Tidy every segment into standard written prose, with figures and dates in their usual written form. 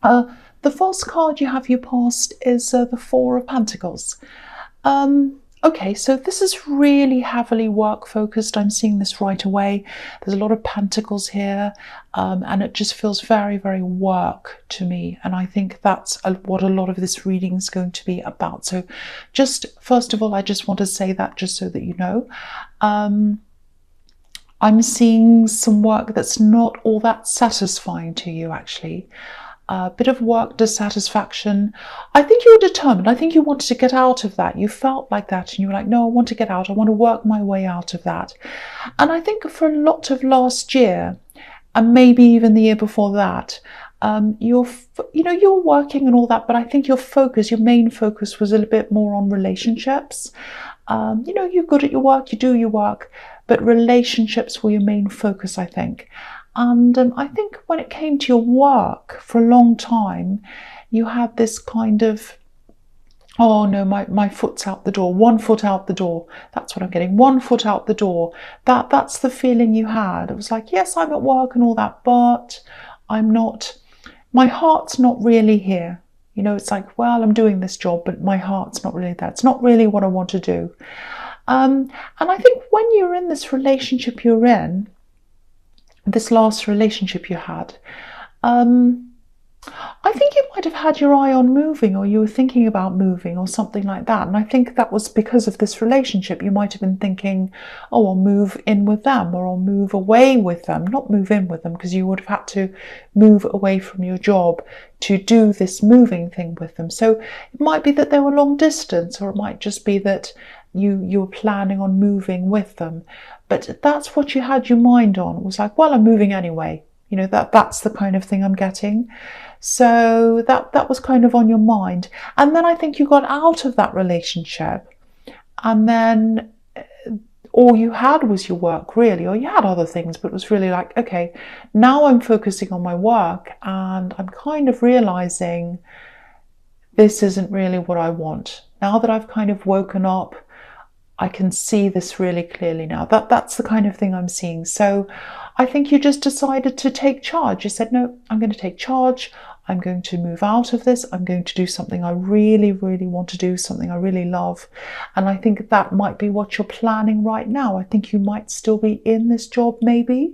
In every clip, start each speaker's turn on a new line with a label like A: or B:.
A: The false card you have your past is the Four of Pentacles. Okay, so this is really heavily work focused. I'm seeing this right away. There's a lot of pentacles here, and it just feels very, very work to me. And I think that's what a lot of this reading is going to be about. So just first of all, I just want to say that just so that you know. I'm seeing some work that's not all that satisfying to you, actually. A bit of work dissatisfaction. I think you were determined. I think you wanted to get out of that. You felt like that and you were like, no, I want to get out. I want to work my way out of that. And I think for a lot of last year, and maybe even the year before that, you're working and all that, but I think your main focus was a little bit more on relationships. You're good at your work, you do your work, but relationships were your main focus, I think. And I think when it came to your work for a long time, you had this kind of, oh no, my foot's out the door, 1 foot out the door. That's what I'm getting, 1 foot out the door. That's the feeling you had. It was like, yes, I'm at work and all that, but I'm not, my heart's not really here. It's like, well, I'm doing this job, but my heart's not really there. It's not really what I want to do. And I think when you're in this relationship you're in, this last relationship you had, I think you might have had your eye on moving, or you were thinking about moving or something like that. And I think that was because of this relationship. You might have been thinking, oh, I'll move in with them, or I'll move away with them. Not move in with them, because you would have had to move away from your job to do this moving thing with them. So it might be that they were long distance, or it might just be that you were planning on moving with them. But that's what you had your mind on. It was like, well, I'm moving anyway. That's the kind of thing I'm getting. So that was kind of on your mind. And then I think you got out of that relationship, and then all you had was your work, really, or you had other things, but it was really like, okay, now I'm focusing on my work, and I'm kind of realizing this isn't really what I want. Now that I've kind of woken up, I can see this really clearly now. That's the kind of thing I'm seeing. So I think you just decided to take charge. You said, no, I'm going to take charge. I'm going to move out of this. I'm going to do something I really, really want to do, something I really love. And I think that might be what you're planning right now. I think you might still be in this job maybe,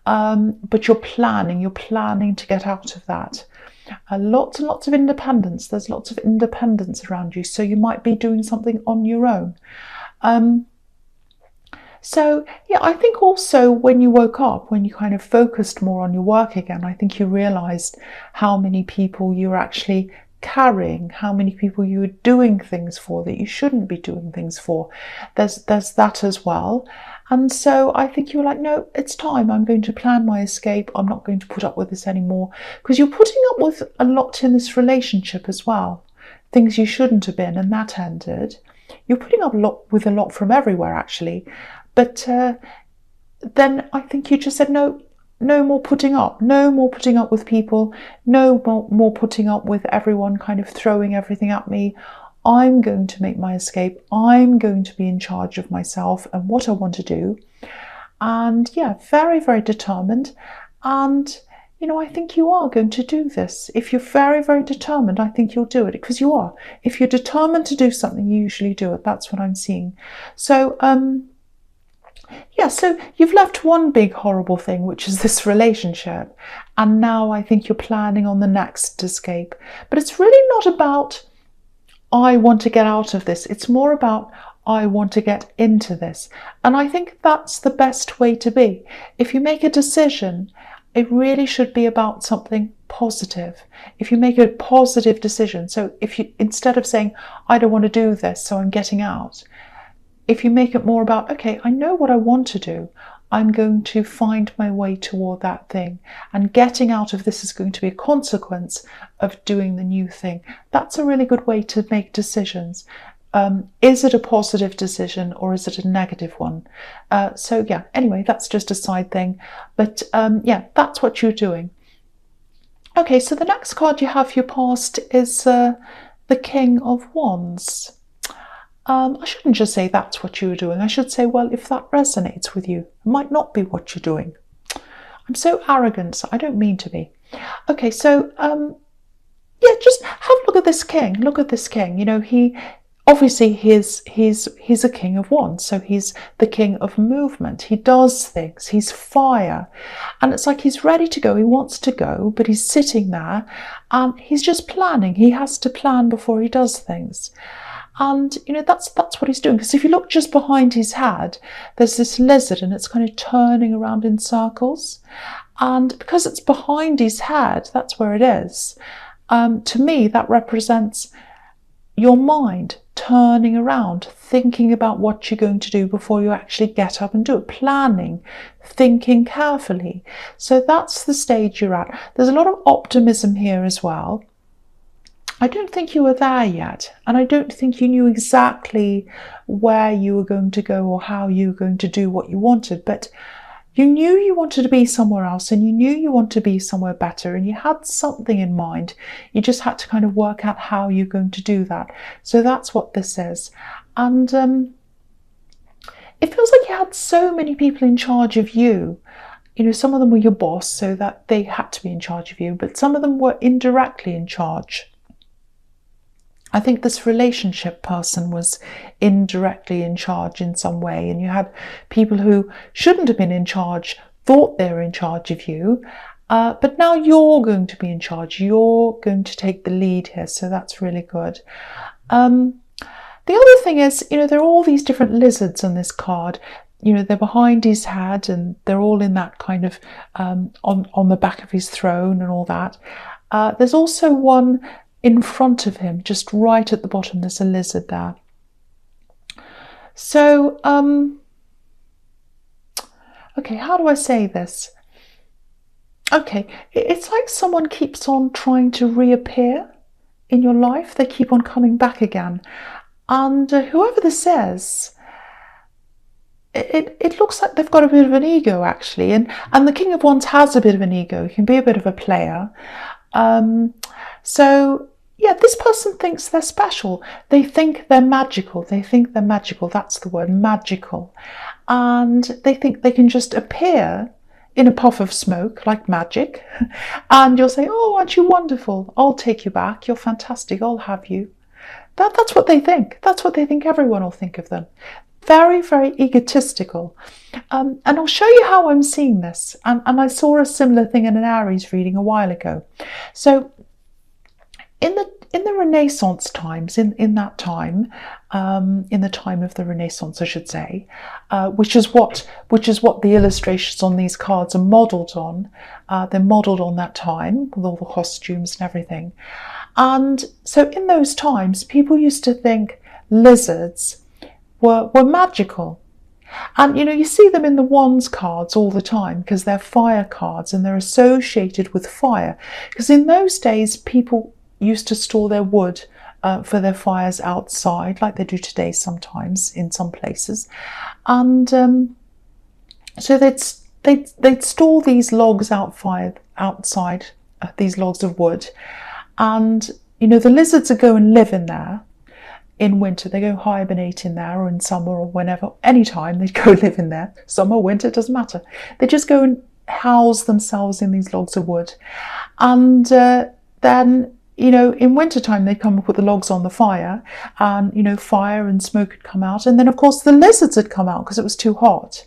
A: but you're planning to get out of that. Lots and lots of independence. There's lots of independence around you. So you might be doing something on your own. So yeah, I think also when you woke up, when you kind of focused more on your work again, I think you realized how many people you were actually carrying, how many people you were doing things for that you shouldn't be doing things for. There's that as well. And so I think you were like, no, it's time. I'm going to plan my escape. I'm not going to put up with this anymore. Because you're putting up with a lot in this relationship as well. Things you shouldn't have been, and that ended. You're putting up with a lot from everywhere, actually. But then I think you just said, no more putting up. No more putting up with people. No more putting up with everyone kind of throwing everything at me. I'm going to make my escape. I'm going to be in charge of myself and what I want to do. And yeah, very, very determined. And I think you are going to do this. If you're very, very determined, I think you'll do it, because you are. If you're determined to do something, you usually do it. That's what I'm seeing. So, yeah, so you've left one big horrible thing, which is this relationship. And now I think you're planning on the next escape. But it's really not about, I want to get out of this. It's more about, I want to get into this. And I think that's the best way to be. If you make a decision, it really should be about something positive. If you make a positive decision, so if you, instead of saying, I don't want to do this, so I'm getting out, if you make it more about, okay, I know what I want to do, I'm going to find my way toward that thing, and getting out of this is going to be a consequence of doing the new thing. That's a really good way to make decisions. Is it a positive decision or is it a negative one? So yeah, anyway, that's just a side thing. But yeah, that's what you're doing. Okay, so the next card you have for your past is the King of Wands. I shouldn't just say that's what you were doing. I should say, well, if that resonates with you, it might not be what you're doing. I'm so arrogant, so I don't mean to be. Okay, so yeah, just have a look at this king. Look at this king. You know, he obviously he's a king of wands, so he's the king of movement. He does things. He's fire, and it's like he's ready to go. He wants to go, but he's sitting there, and he's just planning. He has to plan before he does things. And you know, that's what he's doing, because if you look just behind his head, there's this lizard, and it's kind of turning around in circles. And because it's behind his head, that's where it is. To me, that represents your mind turning around, thinking about what you're going to do before you actually get up and do it, planning, thinking carefully. So that's the stage you're at. There's a lot of optimism here as well. I don't think you were there yet, and I don't think you knew exactly where you were going to go or how you were going to do what you wanted, but you knew you wanted to be somewhere else, and you knew you wanted to be somewhere better, and you had something in mind. You just had to kind of work out how you're going to do that. So that's what this is. And it feels like you had so many people in charge of you. You know, some of them were your boss, so that they had to be in charge of you, but some of them were indirectly in charge. I think this relationship person was indirectly in charge in some way, and you had people who shouldn't have been in charge, thought they were in charge of you, but now you're going to be in charge. You're going to take the lead here, so that's really good. The other thing is, you know, there are all these different lizards on this card. You know, they're behind his head, and they're all in that kind of on the back of his throne and all that. There's also one in front of him, just right at the bottom. There's a lizard there. So, okay, how do I say this? Okay, it's like someone keeps on trying to reappear in your life. They keep on coming back again. And whoever this is, it looks like they've got a bit of an ego, actually. And the King of Wands has a bit of an ego. He can be a bit of a player. So, yeah, this person thinks they're special. They think they're magical. They think they're magical. That's the word, magical. And they think they can just appear in a puff of smoke like magic. And you'll say, oh, aren't you wonderful? I'll take you back. You're fantastic. I'll have you. That's what they think. That's what they think everyone will think of them. Very, very egotistical. And I'll show you how I'm seeing this. And I saw a similar thing in an Aries reading a while ago. So, in the Renaissance times, in that time, in the time of the Renaissance, I should say, which is what the illustrations on these cards are modelled on. They're modelled on that time with all the costumes and everything. And so in those times, people used to think lizards were magical. And, you know, you see them in the Wands cards all the time because they're fire cards and they're associated with fire. Because in those days, people used to store their wood for their fires outside, like they do today sometimes in some places. And so they'd store these logs outside, these logs of wood. And, you know, the lizards would go and live in there. In winter, they go hibernate in there, or in summer, or whenever, anytime they'd go live in there. Summer, winter, it doesn't matter. They just go and house themselves in these logs of wood. And then, you know, in wintertime, they'd come and put the logs on the fire, and, you know, fire and smoke would come out. And then, of course, the lizards had come out because it was too hot.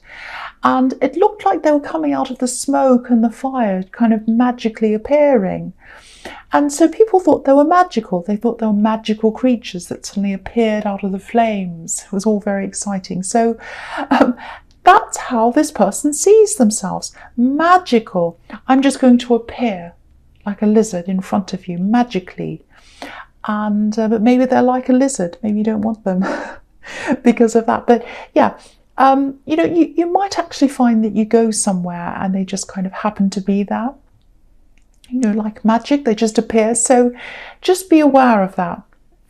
A: And it looked like they were coming out of the smoke and the fire, kind of magically appearing. And so people thought they were magical. They thought they were magical creatures that suddenly appeared out of the flames. It was all very exciting. So that's how this person sees themselves. Magical. I'm just going to appear like a lizard in front of you, magically. And but maybe they're like a lizard. Maybe you don't want them because of that. But yeah, you know, you might actually find that you go somewhere and they just kind of happen to be there. You know, like magic, they just appear. So just be aware of that.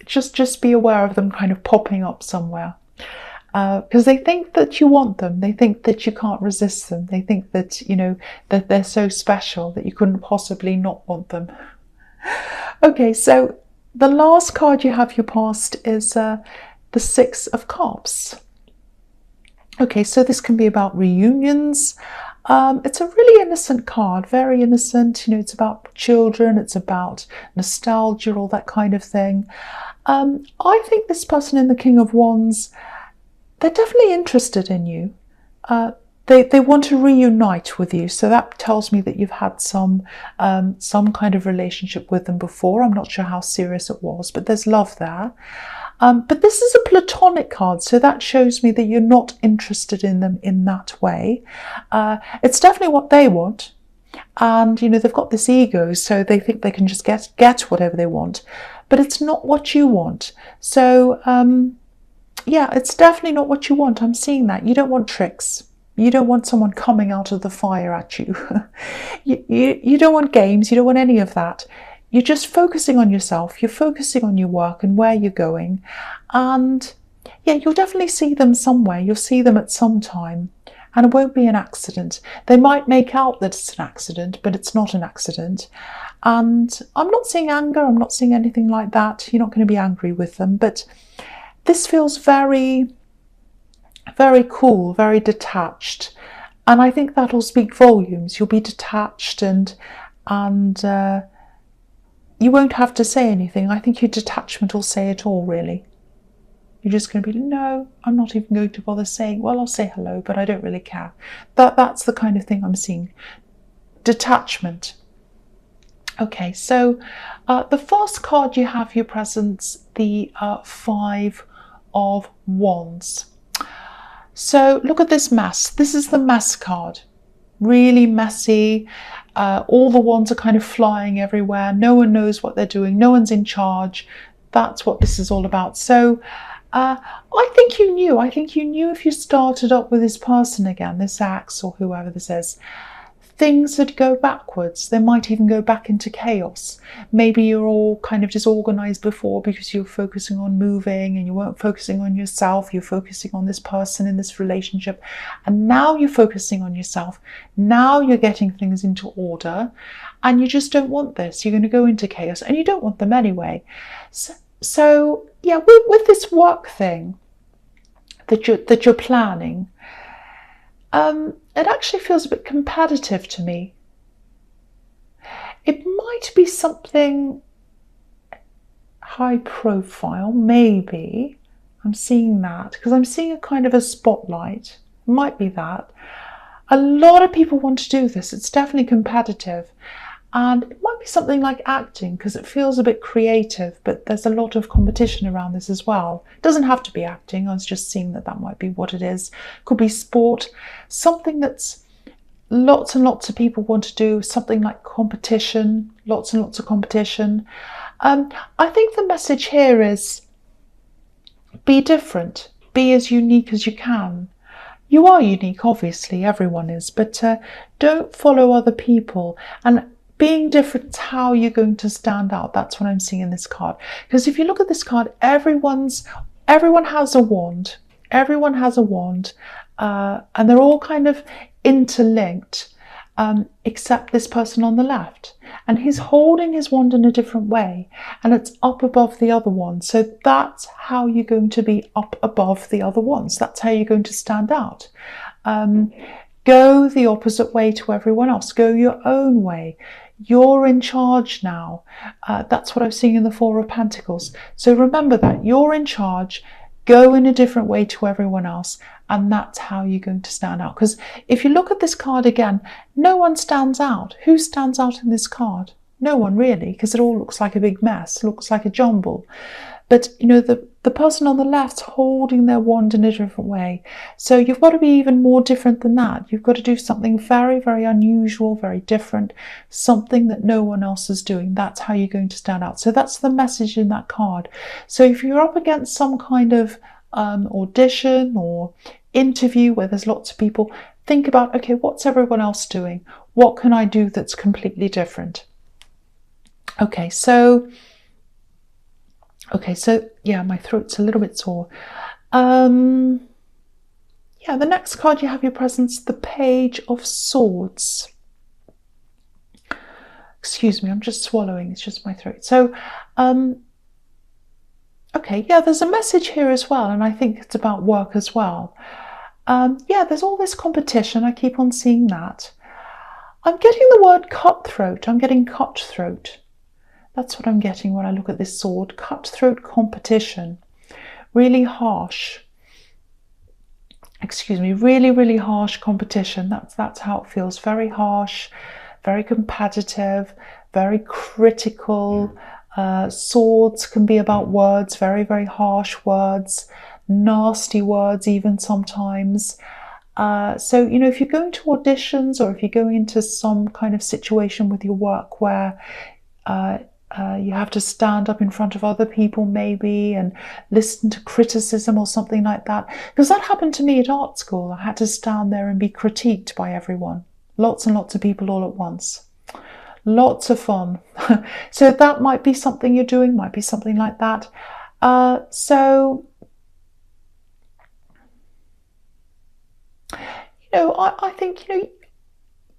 A: Just be aware of them kind of popping up somewhere. Because they think that you want them. They think that you can't resist them. They think that, you know, that they're so special that you couldn't possibly not want them. Okay, so the last card you have your past is the Six of Cups. Okay, so this can be about reunions. It's a really innocent card, very innocent. It's about children, it's about nostalgia, all that kind of thing. I think this person in the King of Wands, they're definitely interested in you. They want to reunite with you, so that tells me that you've had some kind of relationship with them before. I'm not sure how serious it was, but there's love there. But this is a platonic card, so that shows me that you're not interested in them in that way. It's definitely what they want, and they've got this ego, so they think they can just get whatever they want, but it's not what you want. So yeah, it's definitely not what you want. I'm seeing that. You don't want tricks. You don't want someone coming out of the fire at you. You don't want games. You don't want any of that. You're just focusing on yourself. You're focusing on your work and where you're going. And yeah, you'll definitely see them somewhere. You'll see them at some time. And it won't be an accident. They might make out that it's an accident, but it's not an accident. And I'm not seeing anger. I'm not seeing anything like that. You're not going to be angry with them. But this feels very, very cool, very detached. And I think that'll speak volumes. You'll be detached and you won't have to say anything. I think your detachment will say it all, really. You're just going to be, no, I'm not even going to bother saying, well, I'll say hello, but I don't really care. That's the kind of thing I'm seeing. Detachment. Okay, so the first card you have, your presence, the Five of Wands. So look at this mess. This is the mess card. Really messy. All the wands are kind of flying everywhere. No one knows what they're doing. No one's in charge. That's what this is all about. So I think you knew. I think you knew if you started up with this person again, this ex or whoever this is, things would go backwards. They might even go back into chaos. Maybe you're all kind of disorganized before because you're focusing on moving and you weren't focusing on yourself. You're focusing on this person in this relationship. And now you're focusing on yourself. Now you're getting things into order and you just don't want this. You're going to go into chaos and you don't want them anyway. So yeah, with this work thing that you're planning, it actually feels a bit competitive to me. It might be something high profile, maybe. I'm seeing that because I'm seeing a kind of a spotlight. It might be that. A lot of people want to do this. It's definitely competitive. And it might be something like acting because it feels a bit creative, but there's a lot of competition around this as well. It doesn't have to be acting. I was just seeing that might be what it is. Could be sport, something that's lots and lots of people want to do, something like competition, lots and lots of competition. I think the message here is be different, be as unique as you can. You are unique, obviously, everyone is, but don't follow other people. And being different is how you're going to stand out. That's what I'm seeing in this card. Because if you look at this card, everyone has a wand. Everyone has a wand. And they're all kind of interlinked, except this person on the left. And he's holding his wand in a different way. And it's up above the other one. So that's how you're going to be up above the other ones. That's how you're going to stand out. Go the opposite way to everyone else. Go your own way. You're in charge now. That's what I'm seeing in the Four of Pentacles. So remember that. You're in charge. Go in a different way to everyone else. And that's how you're going to stand out. Because if you look at this card again, no one stands out. Who stands out in this card? No one really, because it all looks like a big mess. It looks like a jumble. But, the person on the left's holding their wand in a different way. So you've got to be even more different than that. You've got to do something very, very unusual, very different, something that no one else is doing. That's how you're going to stand out. So that's the message in that card. So if you're up against some kind of audition or interview where there's lots of people, think about, okay, what's everyone else doing? What can I do that's completely different? Okay, so yeah, my throat's a little bit sore. Yeah, the next card you have your presence, the Page of Swords. Excuse me, I'm just swallowing, it's just my throat. So, okay, yeah, there's a message here as well, and I think it's about work as well. Yeah, there's all this competition. I keep on seeing that. I'm getting the word cutthroat. I'm getting cutthroat. That's what I'm getting when I look at this sword. Cutthroat competition. Really harsh. Excuse me, really, really harsh competition. That's how it feels. Very harsh, very competitive, very critical. Swords can be about words, very, very harsh words, nasty words even sometimes. So, if you're going to auditions or if you're going into some kind of situation with your work where you have to stand up in front of other people maybe and listen to criticism or something like that. Because that happened to me at art school. I had to stand there and be critiqued by everyone. Lots and lots of people all at once. Lots of fun. So that might be something you're doing, might be something like that. I think,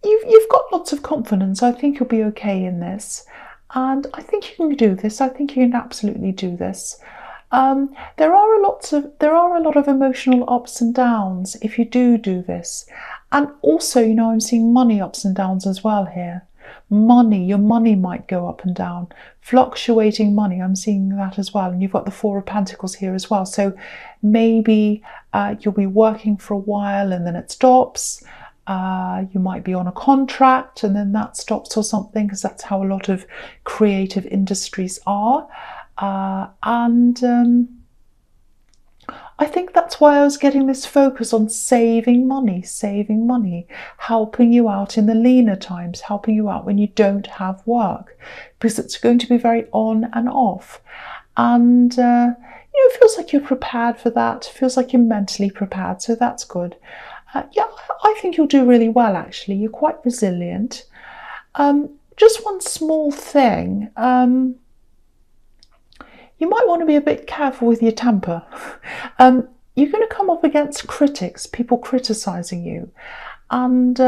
A: you've got lots of confidence. I think you'll be okay in this. And I think you can do this. I think you can absolutely do this. There are a lot of emotional ups and downs if you do this. And also, I'm seeing money ups and downs as well here. Your money might go up and down. Fluctuating money, I'm seeing that as well. And you've got the Four of Pentacles here as well. So maybe you'll be working for a while and then it stops. You might be on a contract and then that stops or something, because that's how a lot of creative industries are. I think that's why I was getting this focus on saving money, helping you out in the leaner times, helping you out when you don't have work, because it's going to be very on and off. And, it feels like you're prepared for that. It feels like you're mentally prepared. So that's good. Yeah, I think you'll do really well, actually. You're quite resilient. Just one small thing. You might want to be a bit careful with your temper. You're going to come up against critics, people criticising you. And,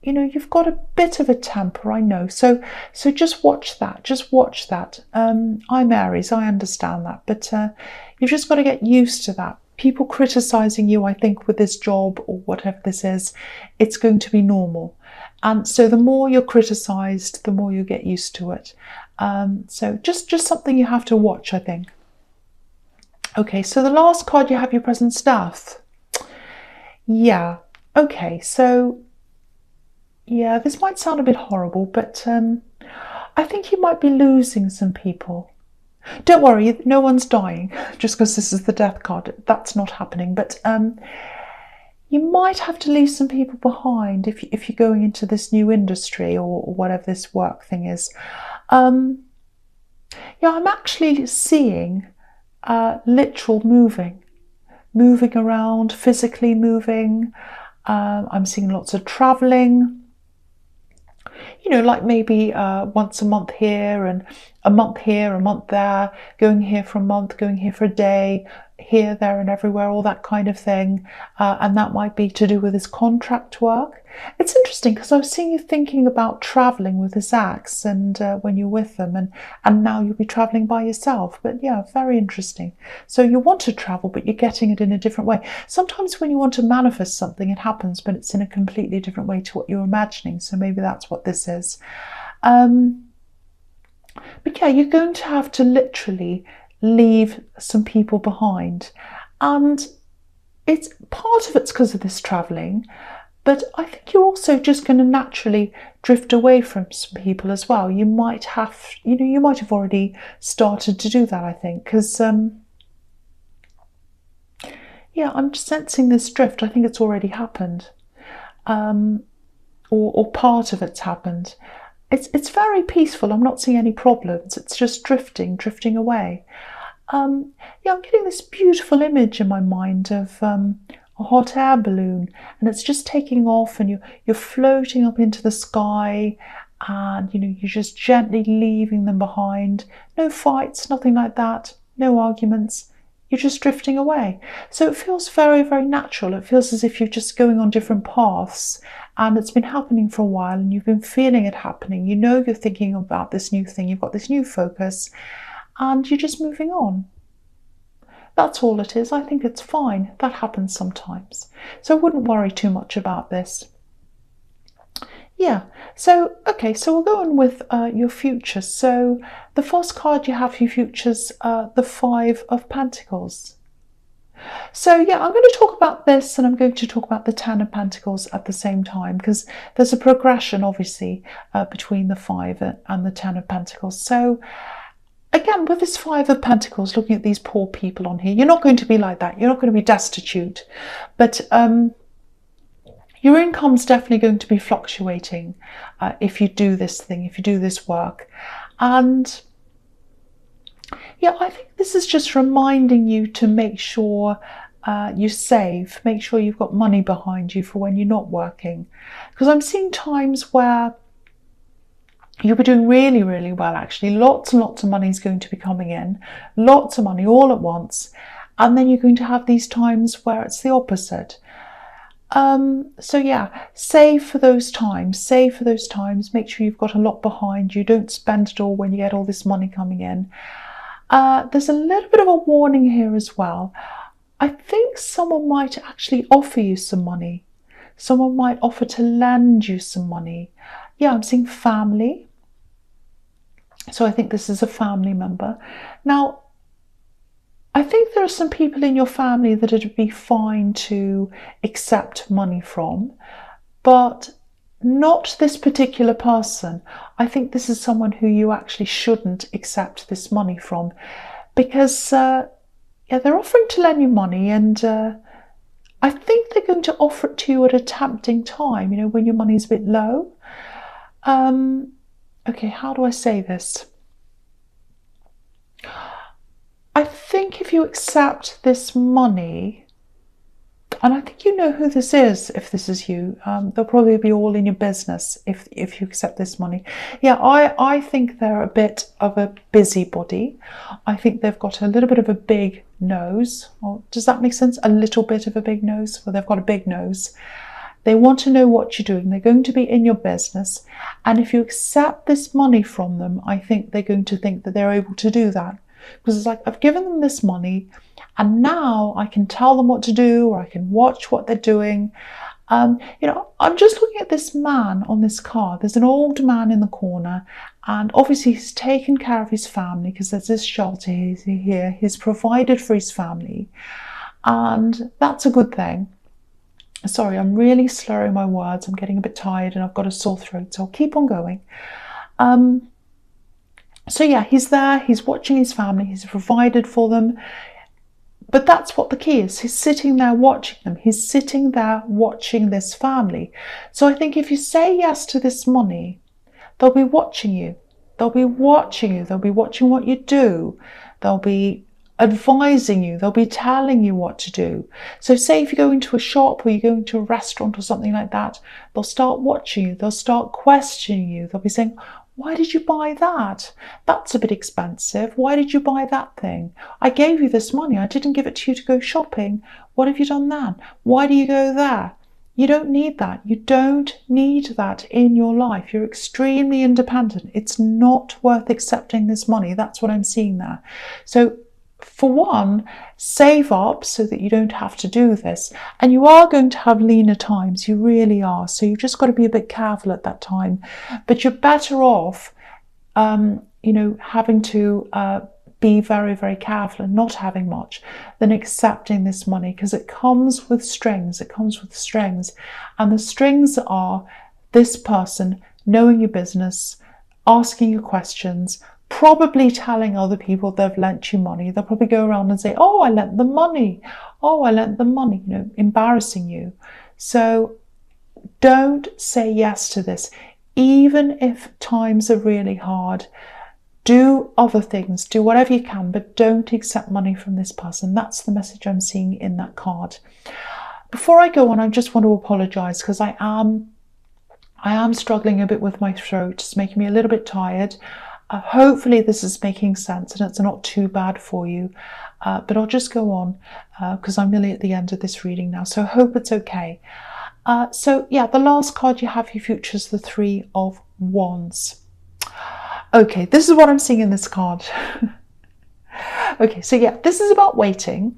A: you've got a bit of a temper, I know. So just watch that. Just watch that. I'm Aries, I understand that. But you've just got to get used to that. People criticising you, I think, with this job or whatever this is, it's going to be normal. And so the more you're criticised, the more you get used to it. So just something you have to watch, I think. Okay, so the last card, you have your present death. Yeah, okay, so yeah, this might sound a bit horrible, but I think you might be losing some people. Don't worry, no one's dying just because this is the death card. That's not happening, but you might have to leave some people behind if you're going into this new industry or whatever this work thing is. Yeah, I'm actually seeing literal moving around, physically moving. I'm seeing lots of traveling. Like maybe once a month here and a month here, a month there, going here for a month, going here for a day, here, there and everywhere, all that kind of thing. And that might be to do with his contract work. It's interesting because I was seeing you thinking about traveling with his axe and when you're with them, and now you'll be traveling by yourself. But yeah, very interesting. So you want to travel, but you're getting it in a different way. Sometimes when you want to manifest something, it happens, but it's in a completely different way to what you're imagining. So maybe that's what this is. But yeah, you're going to have to literally leave some people behind. And it's part of it's because of this traveling, but I think you're also just going to naturally drift away from some people as well. You might have, you might have already started to do that, I think, because yeah, I'm sensing this drift. I think it's already happened, or part of it's happened. It's very peaceful. I'm not seeing any problems. It's just drifting away. Yeah, I'm getting this beautiful image in my mind of a hot air balloon, and it's just taking off, and you're floating up into the sky, and you're just gently leaving them behind. No fights, nothing like that. No arguments. You're just drifting away. So it feels very, very natural. It feels as if you're just going on different paths, and it's been happening for a while, and you've been feeling it happening. You're thinking about this new thing. You've got this new focus, and you're just moving on. That's all it is. I think it's fine. That happens sometimes. So I wouldn't worry too much about this. Yeah, so, okay, so we'll go on with your future. So the first card you have for your futures, the Five of Pentacles. So yeah, I'm going to talk about this and I'm going to talk about the Ten of Pentacles at the same time, because there's a progression, obviously, between the Five and the Ten of Pentacles. So again, with this Five of Pentacles, looking at these poor people on here, you're not going to be like that. You're not going to be destitute. But your income's definitely going to be fluctuating if you do this thing, if you do this work. And yeah, I think this is just reminding you to make sure you save, make sure you've got money behind you for when you're not working. Because I'm seeing times where you'll be doing really, really well, actually. Lots and lots of money is going to be coming in, lots of money all at once. And then you're going to have these times where it's the opposite. So yeah, save for those times, make sure you've got a lot behind you, don't spend it all when you get all this money coming in. There's a little bit of a warning here as well. I think someone might actually offer you some money. Someone might offer to lend you some money. Yeah, I'm seeing family. So I think this is a family member. Now, I think there are some people in your family that it'd be fine to accept money from, but not this particular person. I think this is someone who you actually shouldn't accept this money from, because yeah, they're offering to lend you money, and I think they're going to offer it to you at a tempting time, you know, when your money's a bit low. Okay, how do I say this? I think if you accept this money, and I think you know who this is if this is you, they'll probably be all in your business if you accept this money. Yeah, I think they're a bit of a busybody. I think they've got a little bit of a big nose. Or, does that make sense? A little bit of a big nose? Well, they've got a big nose. They want to know what you're doing. They're going to be in your business. And if you accept this money from them, I think they're going to think that they're able to do that. Because it's like, I've given them this money and now I can tell them what to do, or I can watch what they're doing. You know, I'm just looking at this man on this card. There's an old man in the corner, and obviously he's taken care of his family because there's this shelter here. He's provided for his family, and that's a good thing. Sorry, I'm really slurring my words. I'm getting a bit tired and I've got a sore throat, so I'll keep on going. So yeah, he's there, he's watching his family, he's provided for them. But that's what the key is. He's sitting there watching them. He's sitting there watching this family. So I think if you say yes to this money, they'll be watching you. They'll be watching you. They'll be watching what you do. They'll be advising you. They'll be telling you what to do. So say if you go into a shop or you go into a restaurant or something like that, they'll start watching you. They'll start questioning you. They'll be saying, why did you buy that? That's a bit expensive. Why did you buy that thing? I gave you this money. I didn't give it to you to go shopping. What have you done then? Why do you go there? You don't need that. You don't need that in your life. You're extremely independent. It's not worth accepting this money. That's what I'm seeing there. So for one, save up so that you don't have to do this. And you are going to have leaner times, you really are. So you've just got to be a bit careful at that time. But you're better off, you know, having to be very, very careful and not having much than accepting this money, because it comes with strings. It comes with strings. And the strings are this person knowing your business, asking you questions, probably telling other people they've lent you money. They'll probably go around and say, oh, I lent them money. Oh, I lent them money, you know, embarrassing you. So don't say yes to this. Even if times are really hard, do other things, do whatever you can, but don't accept money from this person. That's the message I'm seeing in that card. Before I go on, I just want to apologize because I am struggling a bit with my throat. It's making me a little bit tired. Hopefully this is making sense and it's not too bad for you, but I'll just go on because I'm nearly at the end of this reading now, so I hope it's okay. So yeah, the last card you have for your future is the Three of Wands. Okay, this is what I'm seeing in this card. Okay, so yeah, this is about waiting.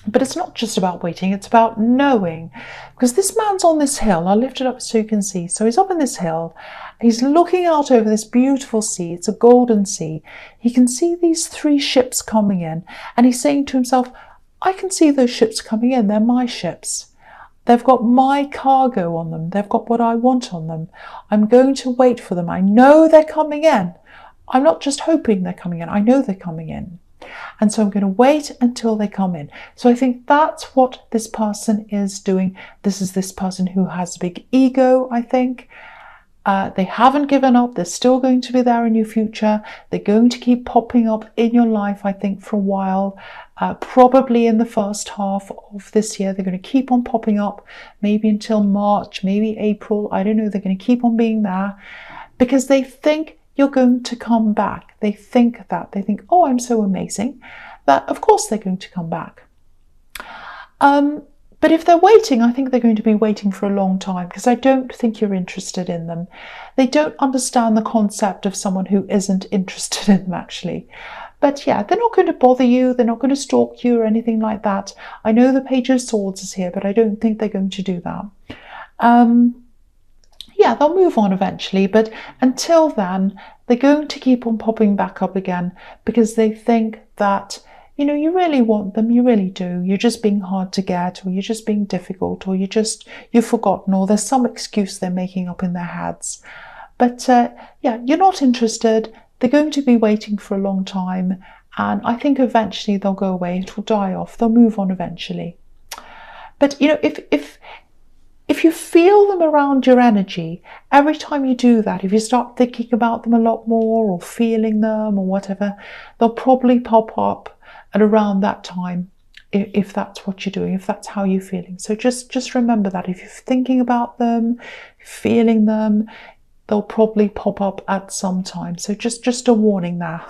A: But it's not just about waiting, it's about knowing. Because this man's on this hill. I'll lift it up so you can see. So he's up in this hill. He's looking out over this beautiful sea. It's a golden sea. He can see these 3 ships coming in. And he's saying to himself, I can see those ships coming in. They're my ships. They've got my cargo on them. They've got what I want on them. I'm going to wait for them. I know they're coming in. I'm not just hoping they're coming in. I know they're coming in. And so I'm going to wait until they come in. So I think that's what this person is doing. This is this person who has a big ego, I think. They haven't given up. They're still going to be there in your future. They're going to keep popping up in your life, I think, for a while. Probably in the first half of this year. They're going to keep on popping up, maybe until March, maybe April. I don't know. They're going to keep on being there because they think you're going to come back. They think that. They think, oh, I'm so amazing, that of course they're going to come back. But if they're waiting, I think they're going to be waiting for a long time because I don't think you're interested in them. They don't understand the concept of someone who isn't interested in them, actually. But yeah, they're not going to bother you. They're not going to stalk you or anything like that. I know the Page of Swords is here, but I don't think they're going to do that. Yeah, they'll move on eventually, but until then, they're going to keep on popping back up again because they think that, you know, you really want them, you really do. You're just being hard to get, or you're just being difficult, or you've forgotten, or there's some excuse they're making up in their heads. But yeah, you're not interested. They're going to be waiting for a long time, and I think eventually they'll go away. It will die off. They'll move on eventually. But you know, if you feel them around your energy, every time you do that, if you start thinking about them a lot more or feeling them or whatever, they'll probably pop up at around that time, if that's what you're doing, if that's how you're feeling. So just remember that if you're thinking about them, feeling them, they'll probably pop up at some time. So just a warning there.